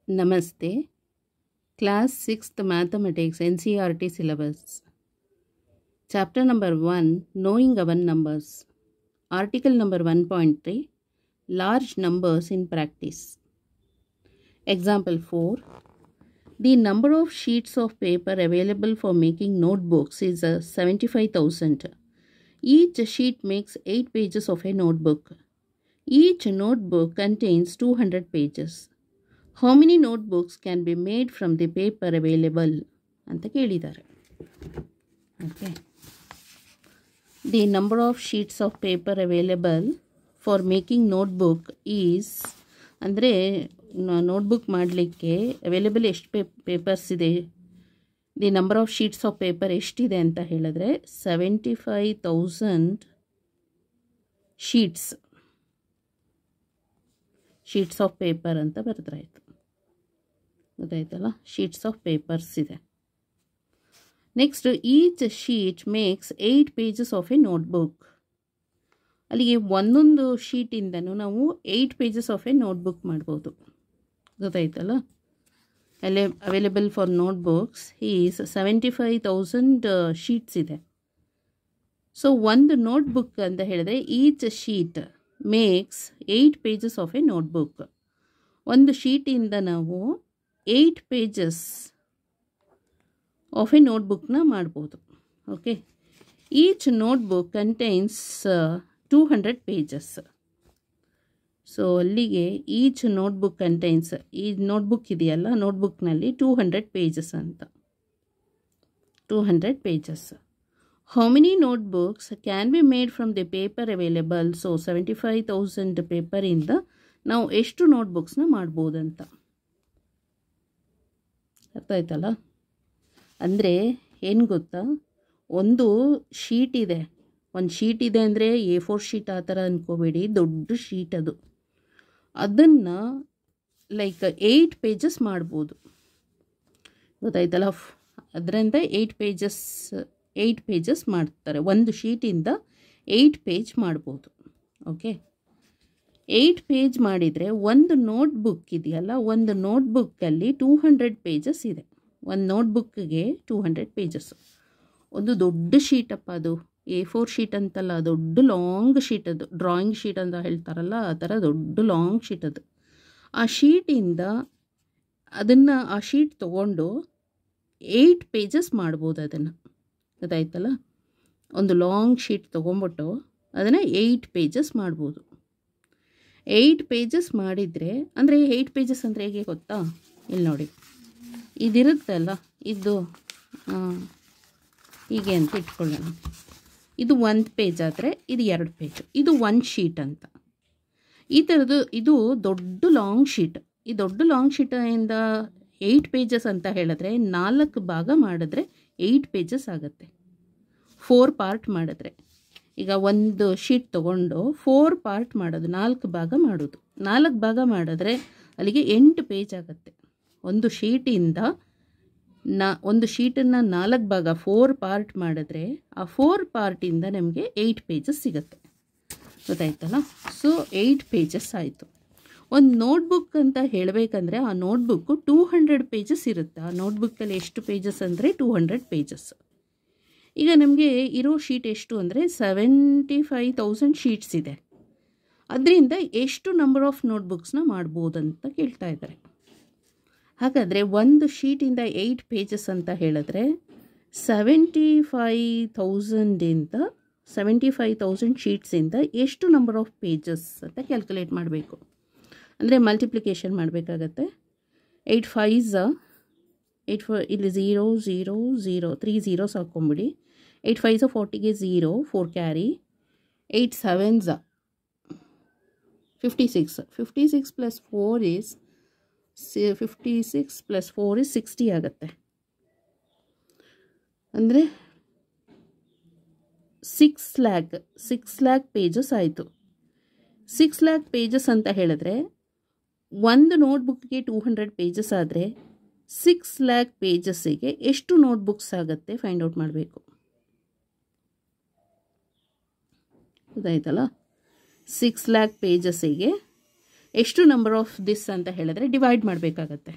Namaste. Class 6th Mathematics NCERT syllabus. Chapter number 1 Knowing our numbers. Article number 1.3 Large numbers in practice. Example 4 The number of sheets of paper available for making notebooks is 75,000. Each sheet makes 8 pages of a notebook. Each notebook contains 200 pages. How many notebooks can be made from the paper available? ಅಂತ ಕೇಳಿದ್ದಾರೆ. Okay. The number of sheets of paper available for making notebook is ಅಂದರೆ notebook ಮಾಡಲಿಕ್ಕೆ available ಎಷ್ಟು papers ಇದೆ, the number of sheets of paper ಎಷ್ಟಿದೆ ಅಂತ ಹೇಳಿದ್ರೆ 75,000 sheets of paper ಅಂತ ಬರೆದ್ರಾಯ್ತು. ಗೊತ್ತಾಯ್ತಲ್ಲ, ಶೀಟ್ಸ್ ಆಫ್ ಪೇಪರ್ಸ್ ಇದೆ. Next each sheet makes 8 pages of A notebook. ಅಲ್ಲಿಗೆ ಒಂದೊಂದು ಶೀಟಿಂದನೂ ನಾವು 8 pages ಆಫ್ ಎ ನೋಟ್ಬುಕ್ ಮಾಡ್ಬೋದು. ಗೊತ್ತಾಯ್ತಲ್ಲ, available for notebooks is 75,000 sheets ಇದೆ. ಸೊ ಒಂದು ನೋಟ್ಬುಕ್ ಅಂತ ಹೇಳಿದ್ರೆ each sheet makes 8 pages of A notebook. ಒಂದು ಶೀಟಿಂದ ನಾವು 8 pages ಆಫ್ ಎ ನೋಟ್ಬುಕ್ನ ಮಾಡ್ಬೋದು. Okay, each notebook contains 200 pages. So ಅಲ್ಲಿಗೆ ಈಚ್ ನೋಟ್ಬುಕ್ ಕಂಟೈನ್ಸ್, ಈ ನೋಟ್ಬುಕ್ ಇದೆಯಲ್ಲ, ನೋಟ್ಬುಕ್ನಲ್ಲಿ 200 pages ಅಂತ. 200 pages. How many notebooks can be made from the paper available? So 75,000 ಪೇಪರಿಂದ ನಾವು ಎಷ್ಟು ನೋಟ್ಬುಕ್ಸ್ನ ಮಾಡ್ಬೋದಂತ. ಅರ್ಥ ಆಯ್ತಲ್ಲ? ಅಂದರೆ ಏನು ಗೊತ್ತಾ, ಒಂದು ಶೀಟ್ ಇದೆ, ಒಂದು ಶೀಟ್ ಇದೆ ಅಂದರೆ A4 ಶೀಟ್ ಆ ಥರ ಅಂದ್ಕೋಬೇಡಿ, ದೊಡ್ಡ ಶೀಟ್ ಅದು. ಅದನ್ನು ಲೈಕ್ 8 pages ಮಾಡ್ಬೋದು. ಗೊತ್ತಾಯ್ತಲ್ಲ, ಅದರಿಂದ 8 pages ಮಾಡ್ತಾರೆ. ಒಂದು ಶೀಟಿಂದ 8 page ಮಾಡ್ಬೋದು. ಓಕೆ, 8 page ಮಾಡಿದರೆ ಒಂದು ನೋಟ್ಬುಕ್ ಇದೆಯಲ್ಲ, ಒಂದು ನೋಟ್ಬುಕ್ಕಲ್ಲಿ 200 pages ಇದೆ. ಒಂದು ನೋಟ್ಬುಕ್ಗೆ 200 pages. ಒಂದು ದೊಡ್ಡ ಶೀಟಪ್ಪ ಅದು, A4 ಶೀಟ್ ಅಂತಲ್ಲ, ದೊಡ್ಡ ಲಾಂಗ್ ಶೀಟ್ ಅದು, ಡ್ರಾಯಿಂಗ್ ಶೀಟ್ ಅಂತ ಹೇಳ್ತಾರಲ್ಲ ಆ ಥರ ದೊಡ್ಡ ಲಾಂಗ್ ಶೀಟ್ ಅದು. ಆ ಶೀಟಿಂದ ಆ ಶೀಟ್ ತೊಗೊಂಡು 8 pages ಮಾಡ್ಬೋದು ಅದನ್ನು. ಗೊತ್ತಾಯ್ತಲ್ಲ, ಒಂದು ಲಾಂಗ್ ಶೀಟ್ ತೊಗೊಂಬಿಟ್ಟು ಅದನ್ನು 8 pages ಮಾಡ್ಬೋದು. 8 pages ಮಾಡಿದರೆ ಅಂದರೆ 8 pages ಅಂದರೆ ಹೇಗೆ ಗೊತ್ತಾ, ಇಲ್ಲಿ ನೋಡಿ, ಇದಿರುತ್ತಲ್ಲ, ಇದು ಹೀಗೆ ಅಂತ ಇಟ್ಕೊಳ್ಳೋಣ. ಇದು 1 page ಆದರೆ ಇದು 2 page, ಇದು 1 sheet ಅಂತ. ಈ ಥರದ್ದು ಇದು ದೊಡ್ಡ ಲಾಂಗ್ ಶೀಟ್. ಈ ದೊಡ್ಡ ಲಾಂಗ್ ಶೀಟಿಂದ 8 pages ಅಂತ ಹೇಳಿದ್ರೆ 4 ಭಾಗ ಮಾಡಿದ್ರೆ 8 pages ಆಗುತ್ತೆ. 4 part ಮಾಡಿದ್ರೆ, ಈಗ ಒಂದು ಶೀಟ್ ತೊಗೊಂಡು 4 part ಮಾಡೋದು, 4 ಭಾಗ ಮಾಡೋದು. 4 ಭಾಗ ಮಾಡಿದ್ರೆ ಅಲ್ಲಿಗೆ 8 page ಆಗುತ್ತೆ. ಒಂದು ಶೀಟಿಂದ ಒಂದು ಶೀಟನ್ನು 4 ಭಾಗ 4 part ಮಾಡಿದ್ರೆ ಆ 4 ಪಾರ್ಟಿಂದ ನಮಗೆ 8 pages ಸಿಗುತ್ತೆ. ಗೊತ್ತಾಯ್ತಲ್ಲ? ಸೊ 8 pages ಆಯಿತು. ಒಂದು ನೋಟ್ಬುಕ್ ಅಂತ ಹೇಳಬೇಕಂದ್ರೆ ಆ ನೋಟ್ಬುಕ್ಕು 200 pages ಇರುತ್ತೆ. ಆ ನೋಟ್ಬುಕ್ಕಲ್ಲಿ ಎಷ್ಟು ಪೇಜಸ್ ಅಂದರೆ 200 pages. ಈಗ ನಮಗೆ ಇರೋ ಶೀಟ್ ಎಷ್ಟು ಅಂದರೆ 75,000 ಶೀಟ್ಸ್ ಇದೆ. ಅದರಿಂದ ಎಷ್ಟು ನಂಬರ್ ಆಫ್ ನೋಟ್ಬುಕ್ಸ್ನ ಮಾಡ್ಬೋದಂತ ಕೇಳ್ತಾ ಇದ್ದಾರೆ. ಹಾಗಾದರೆ ಒಂದು ಶೀಟಿಂದ 8 pages ಅಂತ ಹೇಳಿದ್ರೆ 75,000 ಶೀಟ್ಸಿಂದ ಎಷ್ಟು ನಂಬರ್ ಆಫ್ ಪೇಜಸ್ ಅಂತ ಕ್ಯಾಲ್ಕುಲೇಟ್ ಮಾಡಬೇಕು. ಅಂದರೆ ಮಲ್ಟಿಪ್ಲಿಕೇಶನ್ ಮಾಡಬೇಕಾಗತ್ತೆ. 8 5s ಇಲ್ಲಿ 0 0 0 3 zeros ಹಾಕ್ಕೊಂಬಿಡಿ. 8 5s 40ಗೆ 0 4 carry. 8 7s 56. 56 + 4 is 56 + 4 is 60 ಆಗುತ್ತೆ. ಅಂದರೆ 6 lakh pages ಆಯಿತು. 6 lakh pages ಅಂತ ಹೇಳಿದ್ರೆ ಒಂದು ನೋಟ್ಬುಕ್ಗೆ 200 pages ಆದರೆ 6 lakh pagesಗೆ ಎಷ್ಟು ನೋಟ್ಬುಕ್ಸ್ ಆಗುತ್ತೆ ಫೈಂಡ್ ಔಟ್ ಮಾಡಬೇಕು. ಗೊತ್ತಾಯ್ತಲ್ಲ, 6 lakh pagesಗೆ ಎಷ್ಟು ನಂಬರ್ ಆಫ್ ದಿಸ್ ಅಂತ ಹೇಳಿದ್ರೆ ಡಿವೈಡ್ ಮಾಡಬೇಕಾಗತ್ತೆ.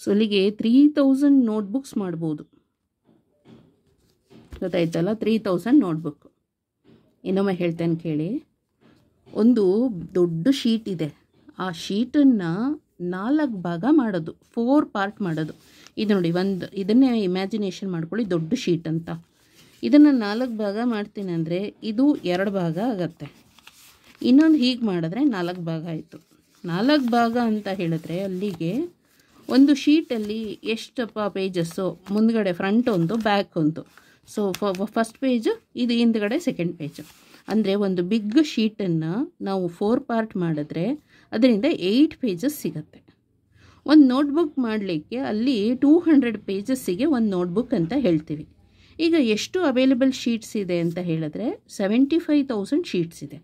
ಸೊ ಇಲ್ಲಿಗೆ 3000 ನೋಟ್ಬುಕ್ಸ್ ಮಾಡ್ಬೋದು. ಗೊತ್ತಾಯ್ತಲ್ಲ, 3000 ನೋಟ್ಬುಕ್. ಇನ್ನೊಮ್ಮೆ ಹೇಳ್ತೇನೆ ಕೇಳಿ. ಒಂದು ದೊಡ್ಡ ಶೀಟ್ ಇದೆ, ಆ ಶೀಟನ್ನು 4 ಭಾಗ ಮಾಡೋದು, 4 ಪಾರ್ಟ್ ಮಾಡೋದು. ಇದು ನೋಡಿ, ಇದನ್ನೇ ಇಮ್ಯಾಜಿನೇಷನ್ ಮಾಡ್ಕೊಳ್ಳಿ, ದೊಡ್ಡ ಶೀಟ್ ಅಂತ. ಇದನ್ನು 4 ಭಾಗ ಮಾಡ್ತೀನಿ ಅಂದರೆ ಇದು 2 ಭಾಗ ಆಗತ್ತೆ. ಇನ್ನೊಂದು ಹೀಗೆ ಮಾಡಿದ್ರೆ 4 ಭಾಗ ಆಯಿತು. 4 ಭಾಗ ಅಂತ ಹೇಳಿದ್ರೆ ಅಲ್ಲಿಗೆ ಒಂದು ಶೀಟಲ್ಲಿ ಎಷ್ಟಪ್ಪ ಪೇಜಸ್ಸು, ಮುಂದ್ಗಡೆ ಫ್ರಂಟ್ ಒಂದು, ಬ್ಯಾಕ್ ಒಂದು. ಸೊ ಫಸ್ಟ್ ಪೇಜು, ಇದು ಹಿಂದ್ಗಡೆ ಸೆಕೆಂಡ್ ಪೇಜು. ಅಂದರೆ ಒಂದು ಬಿಗ್ ಶೀಟನ್ನು ನಾವು 4 ಪಾರ್ಟ್ ಮಾಡಿದ್ರೆ ಅದರಿಂದ 8 ಪೇಜಸ್ ಸಿಗುತ್ತೆ. ಒಂದು ನೋಟ್ಬುಕ್ ಮಾಡಲಿಕ್ಕೆ ಅಲ್ಲಿ 200 ಪೇಜಸ್ಸಿಗೆ ಒಂದು ನೋಟ್ಬುಕ್ ಅಂತ ಹೇಳ್ತೀವಿ. ಈಗ ಎಷ್ಟು ಅವೈಲೇಬಲ್ ಶೀಟ್ಸ್ ಇದೆ ಅಂತ ಹೇಳಿದ್ರೆ 75,000 ಶೀಟ್ಸ್ ಇದೆ.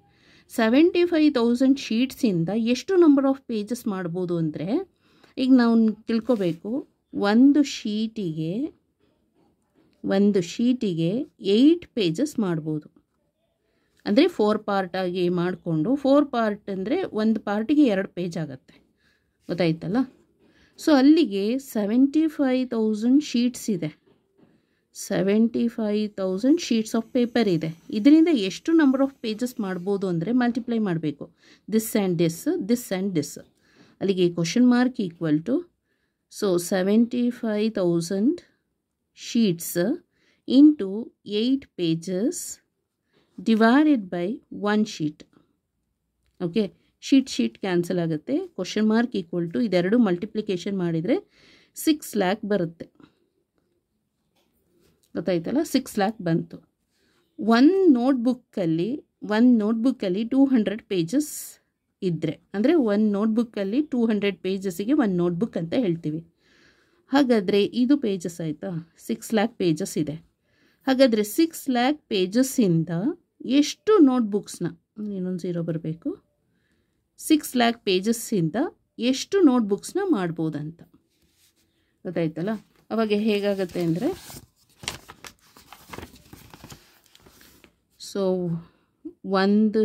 75,000 ಶೀಟ್ಸಿಂದ ಎಷ್ಟು ನಂಬರ್ ಆಫ್ ಪೇಜಸ್ ಮಾಡ್ಬೋದು ಅಂದರೆ, ಈಗ ನಾವು ತಿಳ್ಕೊಬೇಕು, ಒಂದು ಶೀಟಿಗೆ 8 ಪೇಜಸ್ ಮಾಡ್ಬೋದು. ಅಂದರೆ 4 ಪಾರ್ಟಾಗಿ ಮಾಡಿಕೊಂಡು, 4 ಪಾರ್ಟ್ ಅಂದರೆ ಒಂದು ಪಾರ್ಟಿಗೆ 2 ಪೇಜ್ ಆಗುತ್ತೆ. ಗೊತ್ತಾಯ್ತಲ್ಲ? ಸೊ ಅಲ್ಲಿಗೆ 75,000 ಶೀಟ್ಸ್ ಇದೆ. 75,000 ಶೀಟ್ಸ್ ಆಫ್ ಪೇಪರ್ ಇದೆ. ಇದರಿಂದ ಎಷ್ಟು ನಂಬರ್ ಆಫ್ ಪೇಜಸ್ ಮಾಡ್ಬೋದು ಅಂದರೆ ಮಲ್ಟಿಪ್ಲೈ ಮಾಡಬೇಕು. This and this, this and this. ಅಲ್ಲಿಗೆ question mark equal to, so 75,000 sheets into 8 pages divided by 1 sheet. Okay, sheet cancel ಆಗುತ್ತೆ. ಕ್ವಶನ್ ಮಾರ್ಕ್ ಈಕ್ವಲ್ ಟು ಇದೆರಡು multiplication ಮಾಡಿದರೆ 6 lakh ಬರುತ್ತೆ. ಗೊತ್ತಾಯ್ತಲ್ಲ, 6 lakh ಬಂತು. ಒಂದು ನೋಟ್ಬುಕ್ಕಲ್ಲಿ 200 ಪೇಜಸ್ ಇದ್ದರೆ, ಅಂದರೆ ಒಂದು ನೋಟ್ಬುಕ್ಕಲ್ಲಿ 200 ಪೇಜಸ್ಸಿಗೆ ಒಂದು ನೋಟ್ಬುಕ್ ಅಂತ ಹೇಳ್ತೀವಿ. ಹಾಗಾದರೆ ಇದು ಪೇಜಸ್ ಆಯಿತಾ, 6 lakh ಪೇಜಸ್ ಇದೆ. ಹಾಗಾದರೆ 6 lakh ಪೇಜಸ್ಸಿಂದ ಎಷ್ಟು ನೋಟ್ಬುಕ್ಸ್ನ, ಇನ್ನೊಂದು 0 ಬರಬೇಕು, 6 lakh ಪೇಜಸ್ಸಿಂದ ಎಷ್ಟು ನೋಟ್ಬುಕ್ಸ್ನ ಮಾಡ್ಬೋದಂತ. ಗೊತ್ತಾಯ್ತಲ್ಲ? ಅವಾಗ ಹೇಗಾಗುತ್ತೆ ಅಂದರೆ, ಸೊ ಒಂದು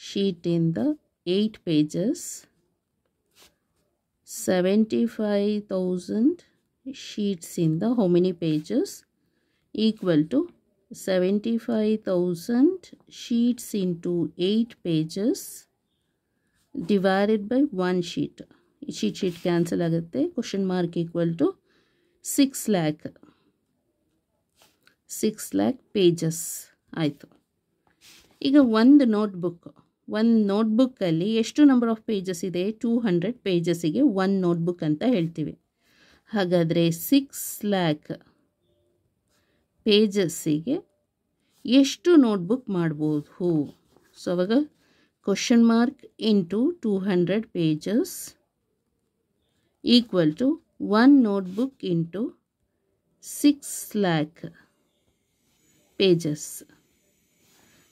ಶೀಟಿಂದ 8 ಪೇಜಸ್, 75,000 ಶೀಟ್ಸಿಂದ how many pages equal to 75,000 sheets into 8 pages divided by 1 sheet. ಈ ಶೀಟ್ ಕ್ಯಾನ್ಸಲ್ ಆಗುತ್ತೆ. Question mark equal to 6 lakh pages ಆಯಿತು. ಈಗ ಒಂದು ನೋಟ್ಬುಕ್ಕಲ್ಲಿ ಎಷ್ಟು ನಂಬರ್ ಆಫ್ ಪೇಜಸ್ ಇದೆ? 200 ಪೇಜಸ್ಸಿಗೆ ಒಂದು ನೋಟ್ಬುಕ್ ಅಂತ ಹೇಳ್ತೀವಿ. ಹಾಗಾದರೆ 6 lakh ಪೇಜಸ್ಸಿಗೆ ಎಷ್ಟು ನೋಟ್ಬುಕ್ ಮಾಡ್ಬೋದು? ಸೊ ಅವಾಗ question mark into 200 pages equal to 1 notebook into 6 lakh pages.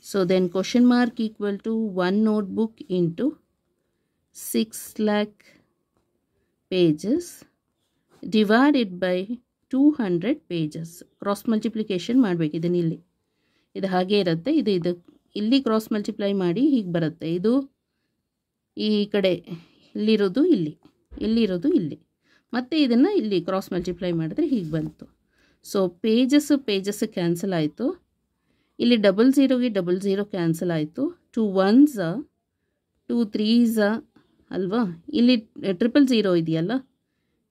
So then question mark equal to 1 notebook into 6 lakh pages divided by 200 pages. Cross multiplication ಮಾಡಬೇಕು. ಇದನ್ನ ಇದು ಹಾಗೆ ಇರುತ್ತೆ. ಇದು ಇಲ್ಲಿ ಕ್ರಾಸ್ ಮಲ್ಟಿಪ್ಲೈ ಮಾಡಿ ಹೀಗೆ ಬರುತ್ತೆ. ಇದು ಈ ಕಡೆ ಇಲ್ಲಿರೋದು ಇಲ್ಲಿ ಮತ್ತು ಇದನ್ನು ಇಲ್ಲಿ ಕ್ರಾಸ್ ಮಲ್ಟಿಪ್ಲೈ ಮಾಡಿದ್ರೆ ಹೀಗೆ ಬಂತು. ಸೊ ಪೇಜಸ್ ಕ್ಯಾನ್ಸಲ್ ಆಯಿತು. ಇಲ್ಲಿ 00ಗೆ 00 ಕ್ಯಾನ್ಸಲ್ ಆಯಿತು. 2 1s 2 3s ಅಲ್ವಾ? ಇಲ್ಲಿ 000 ಇದೆಯಲ್ಲ,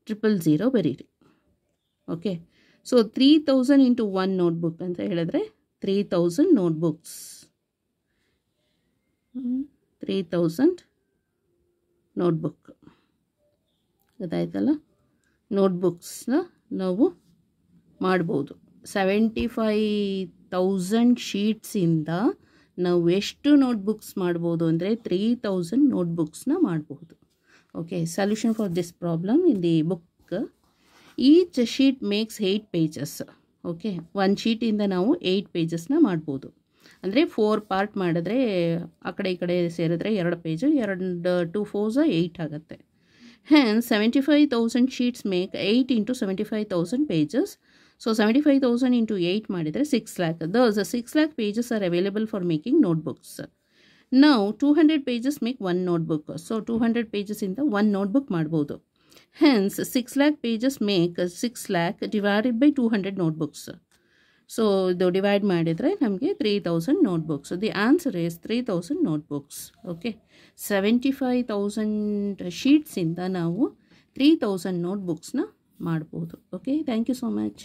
000 ಬರೀರಿ. ಓಕೆ, ಸೊ 3000 ಇಂಟು 1 ನೋಟ್ಬುಕ್ ಅಂತ ಹೇಳಿದ್ರೆ 3000 ನೋಟ್ಬುಕ್ಸ್, 3000 ನೋಟ್ಬುಕ್. ಗೊತ್ತಾಯ್ತಲ್ಲ? ನೋಟ್ಬುಕ್ಸ್ನ ನಾವು ಮಾಡ್ಬೋದು. 75,000 ಶೀಟ್ಸಿಂದ ನಾವು ಎಷ್ಟು ನೋಟ್ಬುಕ್ಸ್ ಮಾಡ್ಬೋದು ಅಂದರೆ 3000 ನೋಟ್ಬುಕ್ಸ್ನ ಮಾಡ್ಬೋದು. Okay, solution for this problem in the book. Each sheet makes 8 pages. Okay, ಒಂದು ಶೀಟಿಂದ ನಾವು 8 ಪೇಜಸ್ನ ಮಾಡ್ಬೋದು. ಅಂದರೆ 4 ಪಾರ್ಟ್ ಮಾಡಿದ್ರೆ ಆ ಕಡೆ ಈ ಕಡೆ ಸೇರಿದ್ರೆ 2 ಪೇಜು, 2 2 4s 8 ಆಗುತ್ತೆ. Hence, 75,000 sheets make 8 into 75,000 pages. So, 75,000 into 8 ಮಾಡಿದರೆ 6 lakh. Thus, 6 lakh pages are available for making notebooks. Now, 200 pages make one notebook. So, 200 pages in the one notebook ಮಾಡಬಹುದು. Hence, 6 lakh pages make 6 lakh divided by 200 notebooks. So, ಇದು divide ಮಾಡಿದರೆ ನಮಗೆ 3,000 notebooks. So, the answer is 3,000 notebooks. Okay. 75,000 ಶೀಟ್ಸಿಂದ ನಾವು 3,000 ನೋಟ್ಬುಕ್ಸ್ನ ಮಾಡ್ಬೋದು. Okay, thank you so much.